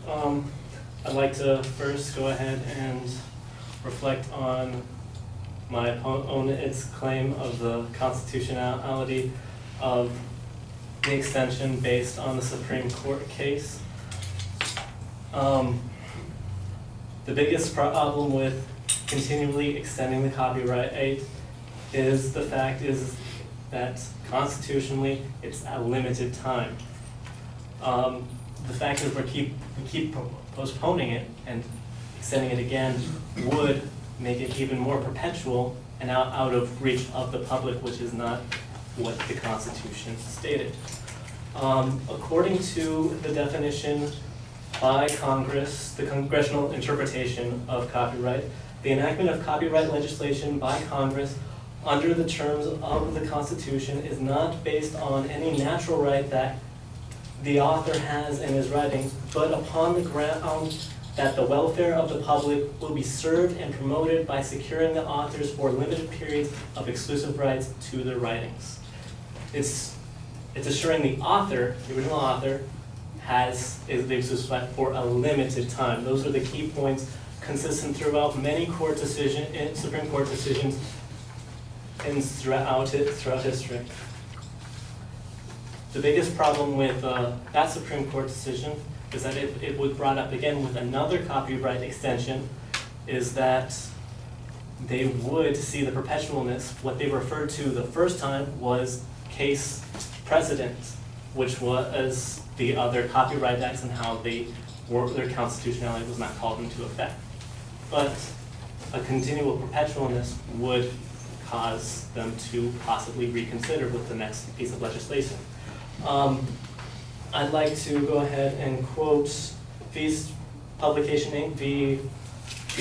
I'd like to first go ahead and reflect on my opponent's claim of the constitutionality of the extension based on the Supreme Court case. The biggest problem with continually extending the copyright is the fact is that constitutionally it's a limited time. The fact is we keep postponing it and extending it again would make it even more perpetual and out of reach of the public, which is not what the Constitution stated. According to the definition by Congress, the congressional interpretation of copyright, the enactment of copyright legislation by Congress under the terms of the Constitution is not based on any natural right that the author has in his writing, but upon the ground that the welfare of the public will be served and promoted by securing the authors for limited periods of exclusive rights to their writings. It's assuring the author, the original author, is the exclusive right for a limited time. Those are the key points consistent throughout many Supreme Court decisions and throughout history. The biggest problem with that Supreme Court decision is that it was brought up again with another copyright extension, is that they would see the perpetualness. What they referred to the first time was case precedent, which was the other copyright acts and how their constitutionality was not called into effect. But a continual perpetualness would cause them to possibly reconsider with the next piece of legislation. I'd like to go ahead and quote Feast Publication Inc. v.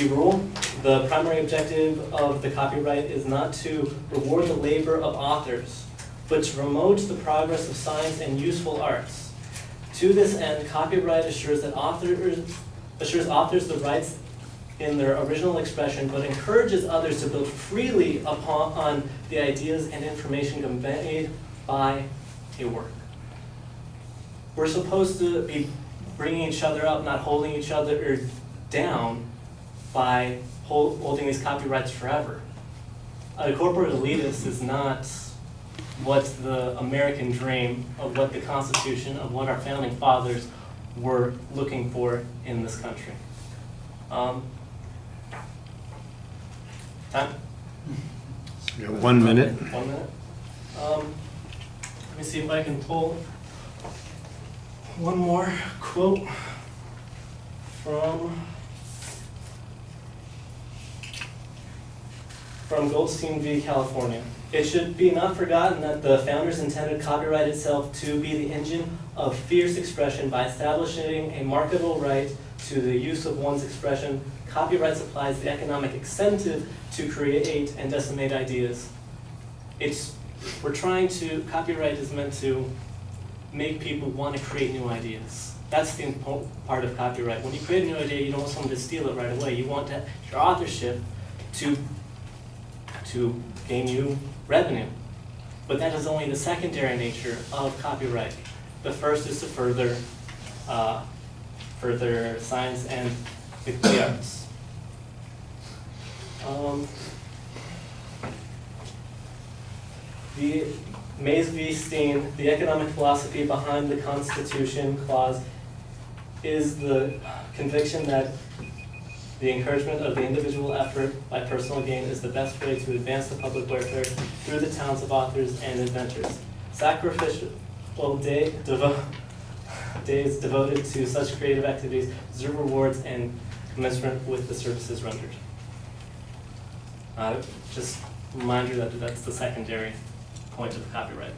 Rule. The primary objective of the copyright is not to reward the labor of authors, but to promote the progress of science and useful arts. To this end, copyright assures authors the rights in their original expression, but encourages others to build freely upon the ideas and information conveyed by a work. We're supposed to be bringing each other up, not holding each other down by holding these copyrights forever. A corporate elitist is not what the American dream of what the Constitution, of what our founding fathers were looking for in this country. Time? You got 1 minute. Okay, 1 minute. Let me see if I can pull one more quote from Goldstein v. California. It should be not forgotten that the founders intended copyright itself to be the engine of fierce expression. By establishing a marketable right to the use of one's expression, copyright supplies the economic incentive to create and disseminate ideas. Copyright is meant to make people want to create new ideas. That's the important part of copyright. When you create a new idea, you don't want someone to steal it right away. You want your authorship to gain you revenue. But that is only the secondary nature of copyright. The first is to further science and the arts. The Mays v. Steen, the economic philosophy behind the Constitution clause is the conviction that the encouragement of the individual effort by personal gain is the best way to advance the public welfare through the talents of authors and inventors. Sacrificial days devoted to such creative activities deserve rewards and commensurate with the services rendered. Just a reminder that that's the secondary point of copyright.